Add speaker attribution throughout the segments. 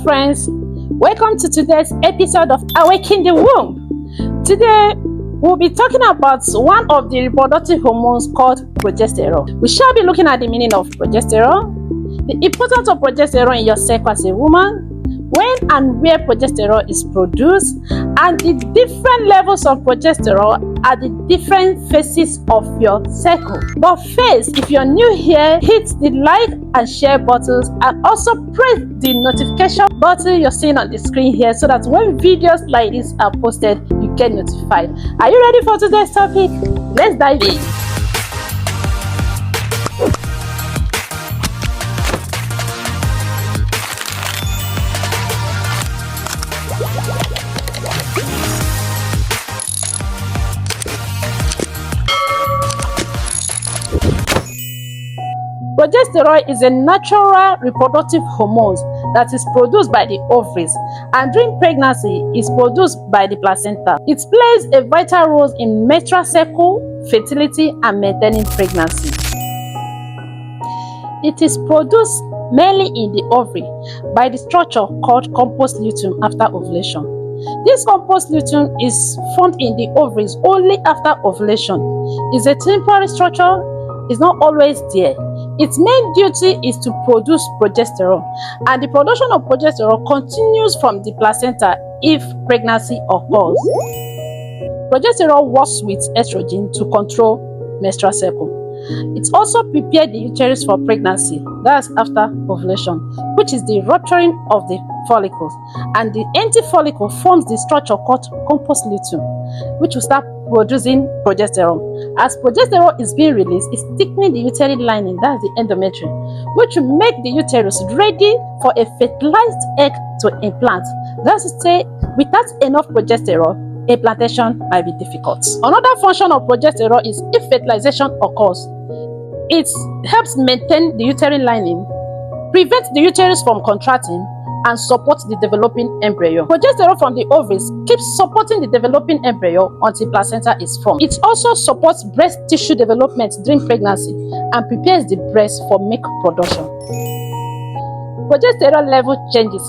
Speaker 1: friends, welcome to today's episode of Awaken the Womb. Today we'll be talking about one of the reproductive hormones called progesterone. We shall be looking at the meaning of progesterone, the importance of progesterone in your cycle as a woman, when and where progesterone is produced, and the different levels of progesterone at the different phases of your cycle. But first, if you're new here, hit the like and share buttons and also press the notification button you're seeing on the screen here so that when videos like this are posted, you get notified. Are you ready for today's topic? Let's dive in. Progesterone is a natural reproductive hormone that is produced by the ovaries and during pregnancy is produced by the placenta. It plays a vital role in menstrual cycle, fertility, and maintaining pregnancy. It is produced mainly in the ovary by the structure called corpus luteum after ovulation. This corpus luteum is formed in the ovaries only after ovulation. It's a temporary structure, it's not always there. Its main duty is to produce progesterone, and the production of progesterone continues from the placenta if pregnancy occurs. Progesterone works with estrogen to control menstrual cycle. It also prepares the uterus for pregnancy, that's after ovulation, which is the rupturing of the follicles, and the empty follicle forms the structure called corpus luteum, which will start producing progesterone. As progesterone is being released, it's thickening the uterine lining, that's the endometrium, which will make the uterus ready for a fertilized egg to implant. That's to say, without enough progesterone, implantation might be difficult. Another function of progesterone is if fertilization occurs, it helps maintain the uterine lining, prevents the uterus from contracting, and supports the developing embryo. Progesterone from the ovaries keeps supporting the developing embryo until placenta is formed. It also supports breast tissue development during pregnancy and prepares the breast for milk production. Progesterone level changes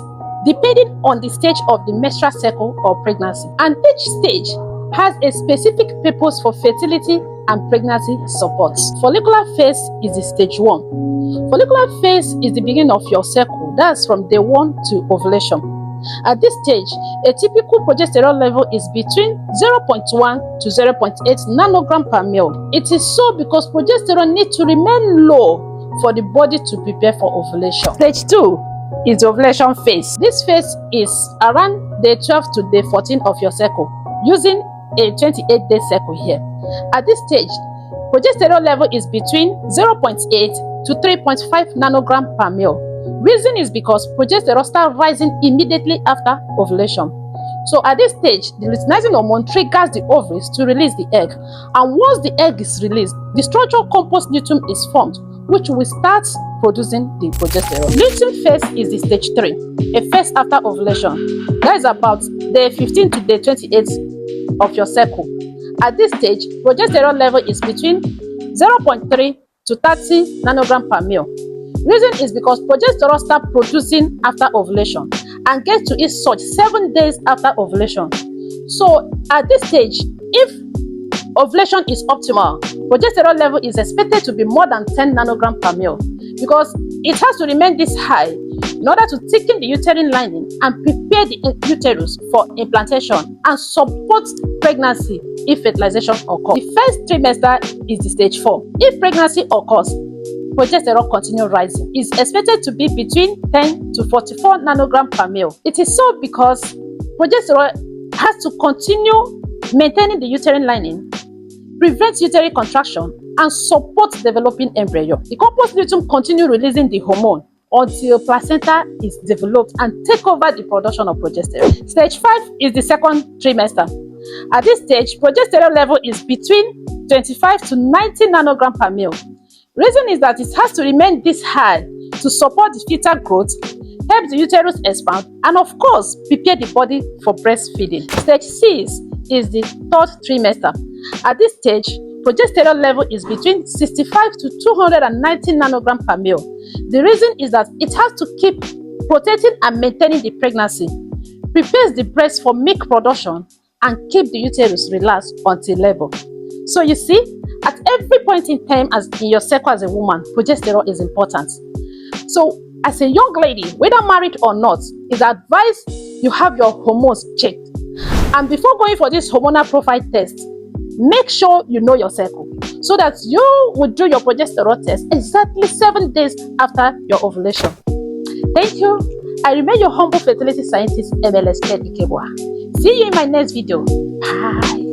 Speaker 1: depending on the stage of the menstrual cycle or pregnancy, and each stage has a specific purpose for fertility and pregnancy support. Follicular phase is the stage 1. Follicular phase is the beginning of your cycle, that's from day 1 to ovulation. At this stage, a typical progesterone level is between 0.1 to 0.8 nanogram per ml. It is so because progesterone needs to remain low for the body to prepare for ovulation. Stage 2 is the ovulation phase. This phase is around day 12 to day 14 of your cycle, using a 28-day cycle here. At this stage, progesterone level is between 0.8 to 3.5 nanogram per ml. Reason is because progesterone starts rising immediately after ovulation. So at this stage, the luteinizing hormone triggers the ovaries to release the egg. And once the egg is released, the structural corpus luteum is formed, which will start producing the progesterone. Lutein phase is the stage 3, a phase after ovulation. That is about day 15 to day 28 of your cycle. At this stage, progesterone level is between 0.3 to 30 nanogram per ml. Reason is because progesterone starts producing after ovulation and gets to its surge 7 days after ovulation. So at this stage, if ovulation is optimal, progesterone level is expected to be more than 10 nanogram per ml because it has to remain this high in order to thicken the uterine lining and prepare the uterus for implantation and support pregnancy if fertilization occurs. The first trimester is the stage 4. If pregnancy occurs, progesterone continues rising. It's expected to be between 10 to 44 nanogram per ml. It is so because progesterone has to continue maintaining the uterine lining, prevent uterine contraction, and support developing embryo. The corpus luteum continues releasing the hormone until placenta is developed and take over the production of progesterone. Stage 5 is the second trimester. At this stage, progesterone level is between 25 to 90 nanogram per ml. Reason is that it has to remain this high to support the fetal growth, help the uterus expand, and of course, prepare the body for breastfeeding. Stage 6 is the third trimester. At this stage, progesterone level is between 65 to 290 nanogram per ml. The reason is that it has to keep protecting and maintaining the pregnancy, prepares the breast for milk production, and keep the uterus relaxed until labor. So you see, at every point in time as in your cycle as a woman, progesterone is important. So as a young lady, whether married or not, it's advised you have your hormones checked. And before going for this hormonal profile test, make sure you know your cycle so that you will do your progesterone test exactly 7 days after your ovulation. Thank you. I remain your humble fertility scientist, MLS Ikebua. See you in my next video. Bye.